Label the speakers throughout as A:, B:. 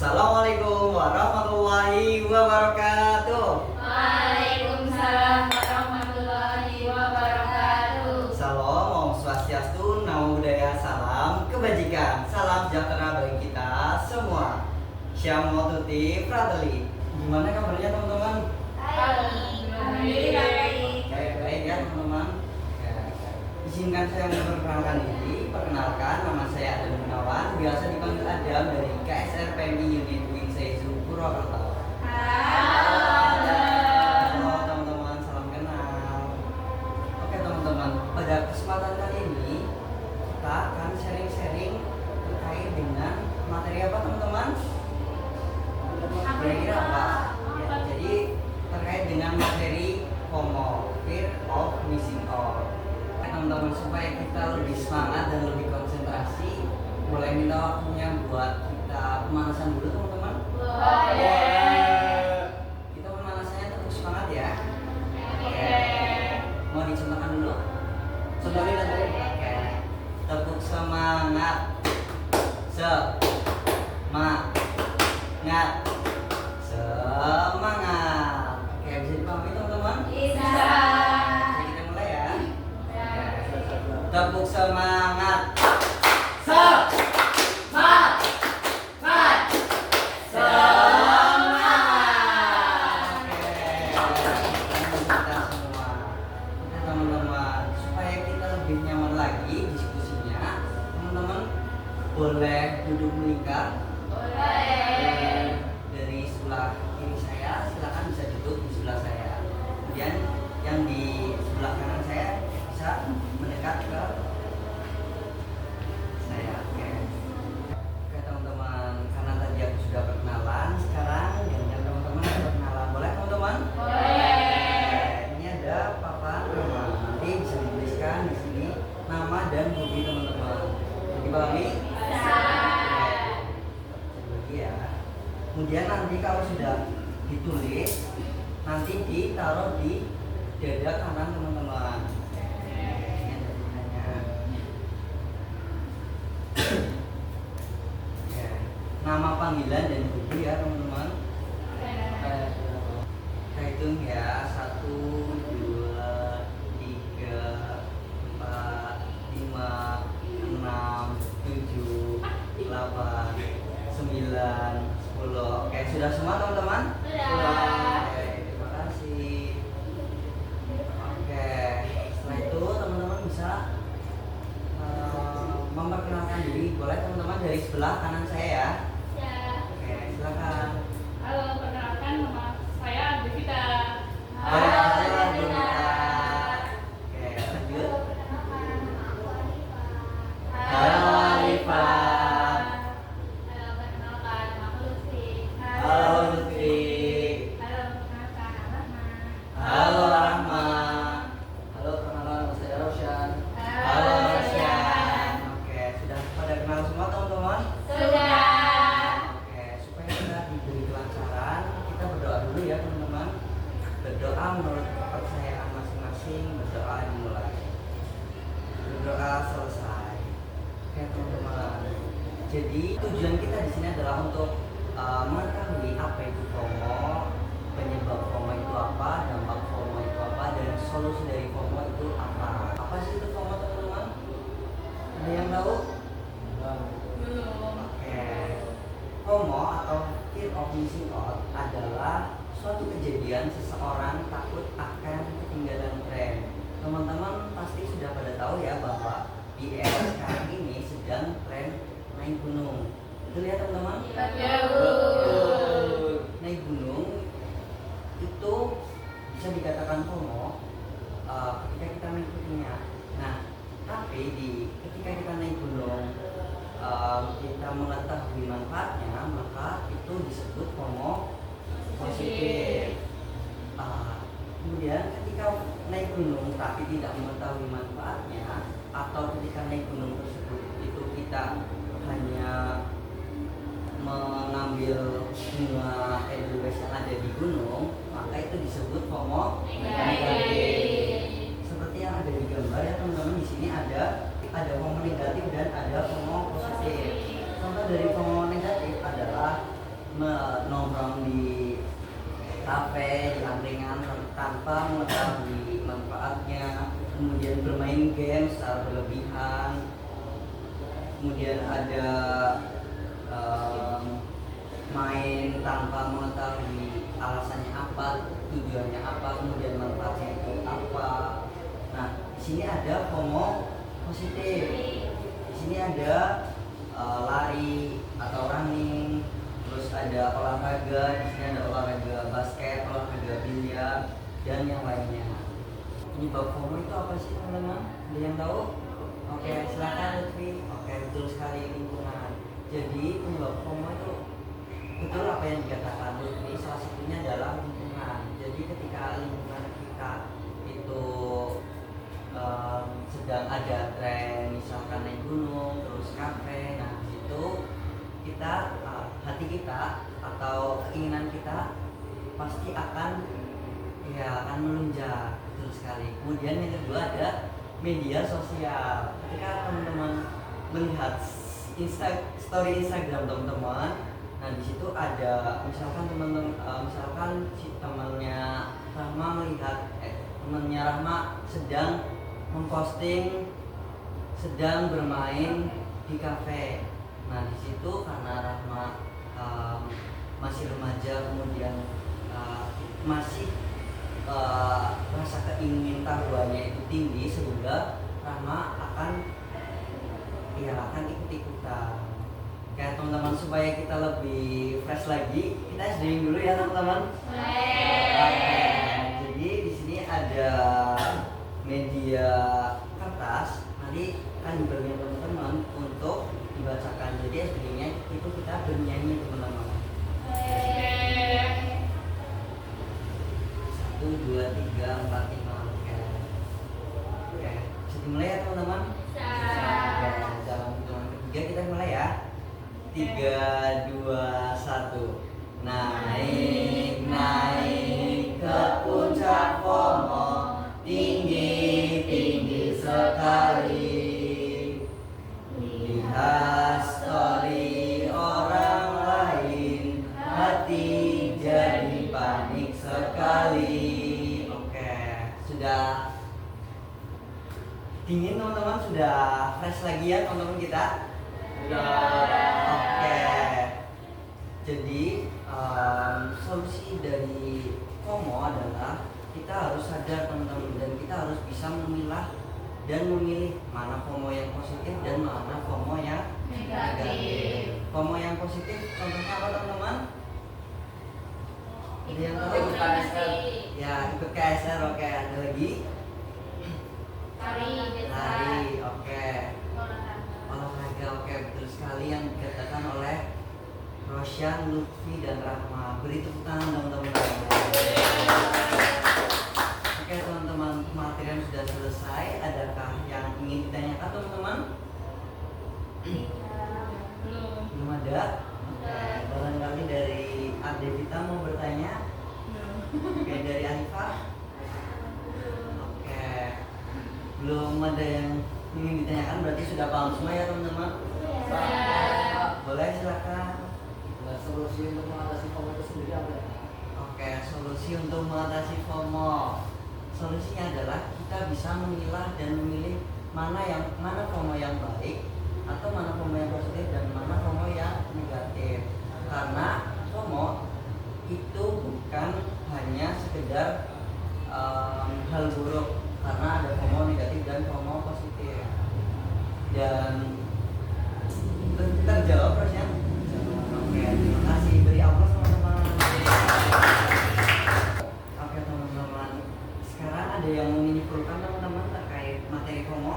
A: Assalamualaikum warahmatullahi wabarakatuh.
B: Waalaikumsalam warahmatullahi wabarakatuh.
A: Salam, Om Swastiastu, Namo Buddhaya, salam kebajikan, salam sejahtera bagi kita semua. Siamo tutti fratelli. Gimana kabarnya teman-teman?
B: Alhamdulillah baik.
A: Baik-baik ya teman-teman. Izinkan saya memperkenalkan diri. Perkenalkan, nama saya Adam Gunawan, biasa dipanggil Adam dari KSR PMI Unit Wing Seizu Purwokerto. Halo teman-teman, salam kenal. Oke teman-teman, pada kesempatan kali ini kita akan sharing-sharing terkait dengan materi apa teman-teman? Kira-kira apa? Ya, jadi terkait dengan materi FOMO, Fear of Missing Out. Teman-teman, supaya kita lebih semangat dan lebih konsentrasi, boleh minta waktunya buat kita pemanasan dulu teman-teman?
B: Boleh.
A: Kita pemanasannya tepuk semangat ya.
B: Oke.
A: Mau dicontohkan dulu? Contohin nanti. Oke. Tepuk semangat. Semangat. Semangat. Oke, bisa dipahami teman-teman?
B: Bisa.
A: Jadi kita mulai ya. Tepuk semangat.
B: Semangat.
A: Kita semua. Oke teman-teman, supaya kita lebih nyaman lagi diskusinya, teman-teman boleh duduk melingkar.
B: Boleh.
A: Dari sebelah kiri saya, silakan bisa duduk di sebelah saya. Kemudian yang di sebelah kanan saya bisa mendekat ke saya. Oke. Oke teman-teman, karena tadi aku sudah perkenalan, sekarang dengan teman-teman ada perkenalan. Boleh teman-teman?
B: Boleh.
A: Ini ada papan nama. Nanti bisa dituliskan di sini nama dan hobi teman-teman. Dipahami?
B: Bisa.
A: Ya. Kemudian nanti kalau sudah ditulis, nanti ditaruh di dada kanan teman-teman. Ini ada tulisannya. Oke. Nama panggilan dan hobi ya teman-teman. Kita hitung ya, 1, 2, 3, 4, 5, 6, 7, 8, 9, 10. Oke, sudah semua teman-teman?
B: Sudah.
A: Oke, terima kasih. Oke, setelah itu teman-teman bisa memperkenalkan diri. Boleh teman-teman dari sebelah kanan saya ya.
B: Ya.
A: Oke, silakan.
C: Halo, perkenalkan nama saya Devita.
A: Boleh, saya Devita. Oke, lanjut. Halo Alifah.
B: Halo, perkenalkan nama Lutfi.
A: Halo Lutfi.
B: Halo, perkenalkan nama Rahma.
A: Halo Rahma. Halo, perkenalan nama saya Rosyan. Halo Rosyan. Oke, sudah pada kenal semua teman-teman?
B: Sudah.
A: Oke, supaya kita diberi kelancaran, kita berdoa dulu ya teman-teman. Berdoa menurut kepercayaan masing-masing, berdoa dimulai. Berdoa selesai. Oke teman-teman. Jadi tujuan kita di sini adalah untuk mengetahui apa itu FOMO, penyebab FOMO itu apa, dampak FOMO itu apa, dan solusi dari FOMO itu apa. Apa sih itu FOMO teman-teman? Ada yang tahu?
C: Belum.
A: Oke. FOMO atau Fear of Missing Out adalah suatu kejadian seseorang takut akan ketinggalan tren. Teman-teman pasti sudah pada tahu ya bahwa di era sekarang ini sedang tren naik gunung. Betul ya teman-teman?
B: Betul.
A: Naik gunung itu bisa dikatakan FOMO ketika kita mengikutinya. Nah, tapi ketika kita naik gunung kita mengetahui manfaatnya, maka itu disebut FOMO positif. Kemudian ketika naik gunung tapi tidak mengetahui manfaatnya, atau ketika naik gunung tersebut itu kita hanya mengambil bunga Edelweiss yang ada di gunung, maka itu disebut FOMO negatif. Seperti yang ada di gambar ya teman-teman, di sini ada FOMO negatif dan ada FOMO positif. Contoh dari FOMO negatif adalah nongkrong di kafe, di angkringan tanpa mengetahui manfaatnya, kemudian bermain game secara berlebihan, kemudian ada main tanpa mengetahui alasannya apa, tujuannya apa, kemudian manfaatnya itu apa. Nah, di sini ada FOMO positif. Di sini ada lari atau running, terus ada olahraga. Di sini ada olahraga basket, olahraga biliar, dan yang lainnya. Penyebab FOMO itu apa sih teman-teman? Ada yang tahu? Oke, silakan Lutfi. Oke, betul sekali, lingkungan. Jadi penyebab FOMO itu betul apa yang dikatakan Lutfi, salah satunya adalah lingkungan. Jadi ketika lingkungan kita itu sedang ada tren, misalkan naik gunung, terus kafe, nah itu kita hati kita atau keinginan kita pasti akan melunjak, betul sekali. Kemudian yang kedua ada media sosial. Ketika teman-teman melihat story Instagram teman-teman, nah di situ ada misalkan misalkan si temannya Rahma melihat temannya Rahma sedang memposting sedang bermain di kafe. Nah di situ karena Rahma masih remaja, kemudian masih rasa keingintahuannya itu tinggi, sehingga Rahma akan ikut-ikutan. Kayak teman-teman, supaya kita lebih fresh lagi, kita SDing dulu ya teman-teman. Oke. Jadi di sini ada media kertas, nanti akan dibagikan teman-teman untuk dibacakan. Jadi SDing-nya itu kita bernyanyi teman-teman. 1, 2, 3, 4, 5. Oke. Bisa dimulai ya teman-teman? Dalam hitungan ketiga kita mulai ya. 3, 2, 1. Naik ke puncak FOMO, tinggi sekali. Lihat story orang lain, hati jadi panik sekali. Oke, sudah dingin teman-teman, sudah fresh lagi ya teman-teman kita. Oke. Jadi solusi dari FOMO adalah kita harus sadar teman-teman, dan kita harus bisa memilah dan memilih mana FOMO yang positif dan mana FOMO yang negatif. FOMO yang positif contohnya apa teman-teman? Ada yang tahu?
B: Ikut KSR.
A: Ya, ikut KSR. Oke, ada lagi? Lari, oke. Olahraga, oke, betul sekali yang dikatakan oleh Rosyan, Lutfi, dan Rahma. Beri tepuk tangan teman-teman. Oke teman-teman, materi yang sudah selesai. Adakah yang ingin ditanyakan teman-teman? Belum ada? Oke, barangkali dari Adevita mau bertanya? Oke, dari Arifah? Oke, belum ada yang ingin ditanyakan, berarti sudah paham semua ya teman-teman? Boleh, silakan.
D: Nah, solusi untuk mengatasi FOMO itu sendiri apa ya?
A: Oke, solusi untuk mengatasi FOMO. Solusinya adalah kita bisa memilah dan memilih mana FOMO yang baik atau mana FOMO yang positif dan mana FOMO yang negatif. Karena FOMO itu bukan hanya sekedar hal buruk, karena ada FOMO negatif dan FOMO positif. Dan terjawab terus ya. Oke, terima kasih. Beri aplaus teman-teman. Oke teman-teman, sekarang ada yang ingin dipulkan teman-teman terkait materi FOMO?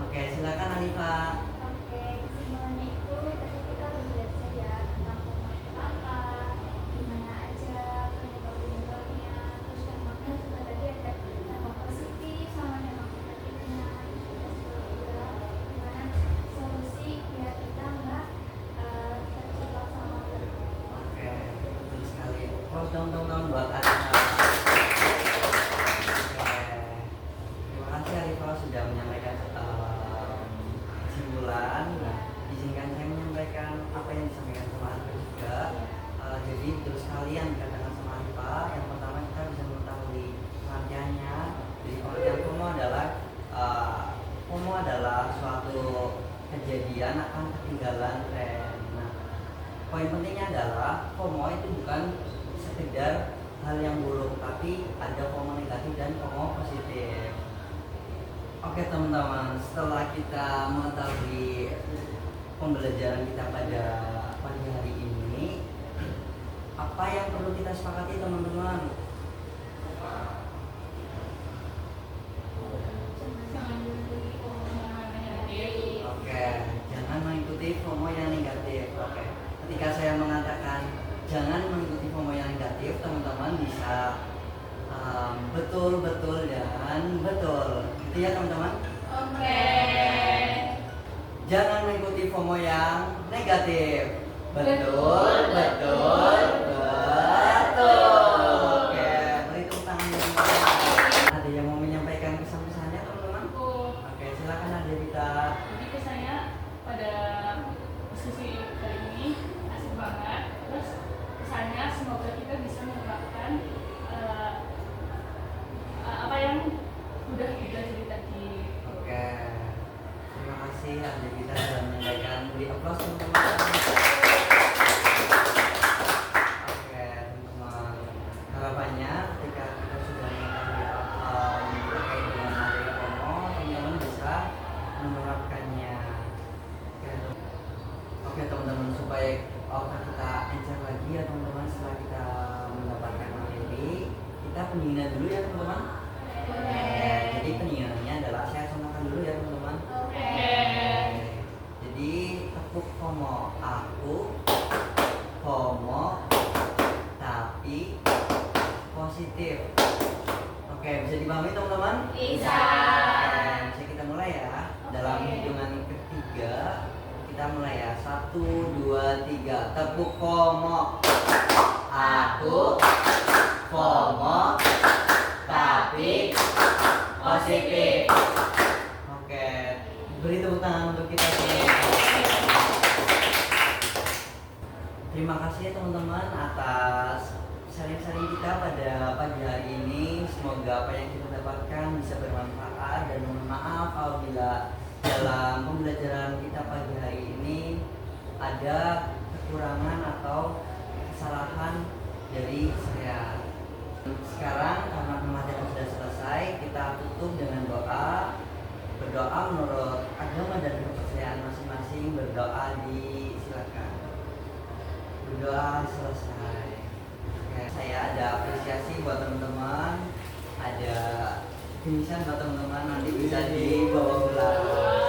A: Oke, silakan Alifah.
B: Kesimpulannya itu tadi kita belajar ya tentang FOMO itu apa, gimana aja penyebab-penyebabnya, terus dampaknya juga tadi ada dampak positif sama dampak negatifnya, terus juga gimana solusi biar kita nggak terjebak sama
A: Oke, betul sekali. Aplaus dong teman-teman buat Alifah. Oke, terima kasih Alifah sudah menyampaikan kesimpulan. Nah, izinkan saya menyampaikan apa yang disampaikan sama Alifah juga. poin pentingnya adalah FOMO itu bukan sekedar hal yang buruk, tapi ada FOMO negatif dan FOMO positif. Oke teman-teman, setelah kita mengetahui pembelajaran kita pada pagi hari ini, apa yang perlu kita sepakati teman-teman?
C: Jangan mengikuti omongan negatif.
A: Oke, jangan mengikuti FOMO yang negatif. Oke, ketika saya mengatakan jangan mengikuti FOMO yang negatif, teman-teman bisa betul, betul, dan betul. Gitu ya teman-teman.
C: Oke.
A: Jangan mengikuti FOMO yang negatif. Betul, betul, betul. Oke, beri tepuk tangan dulu. Ada yang mau menyampaikan pesan-pesannya teman-teman?
C: Aku
A: Oke, silakan Adevita.
C: jadi kesannya pada diskusi kali ini asik banget. Terus kesannya semoga kita bisa menerapkan apa yang udah kita cerita tadi.
A: Oke, terima kasih Adevita sudah menyampaikan. Beri aplaus teman-teman. Oke teman-teman, harapannya ketika kita sudah mengetahui terkait dengan materi FOMO, teman-teman bisa menerapkannya. Oke teman-teman, supaya otak kita encer lagi ya teman-teman, setelah kita mendapatkan materi, kita pendinginan dulu ya teman-teman. Jadi pendinginannya adalah saya contohkan dulu ya teman-teman.
C: Oke.
A: Jadi tepuk FOMO, aku FOMO tapi positif. Oke, bisa dipahami teman-teman?
C: Bisa.
A: Oke, bisa kita mulai ya. Dalam
C: Oke.
A: hitungan ketiga kita mulai ya. 1, 2, 3. Tepuk FOMO. Aku FOMO tapi positif. Oke, beri tepuk tangan untuk kita semua. Terima kasih ya teman-teman atas sharing-sharing kita pada pagi hari ini. Semoga apa yang kita dapatkan bisa bermanfaat, dan mohon maaf apabila dalam pembelajaran kita pagi hari ini ada kekurangan atau kesalahan dari saya. Sekarang karena pembelajaran sudah selesai, kita tutup dengan doa. Berdoa menurut agama dan kepercayaan masing-masing. Berdoa disilakan. Berdoa selesai. Oke, saya ada apresiasi buat teman-teman, ada finisan buat teman-teman, nanti bisa dibawa pulang.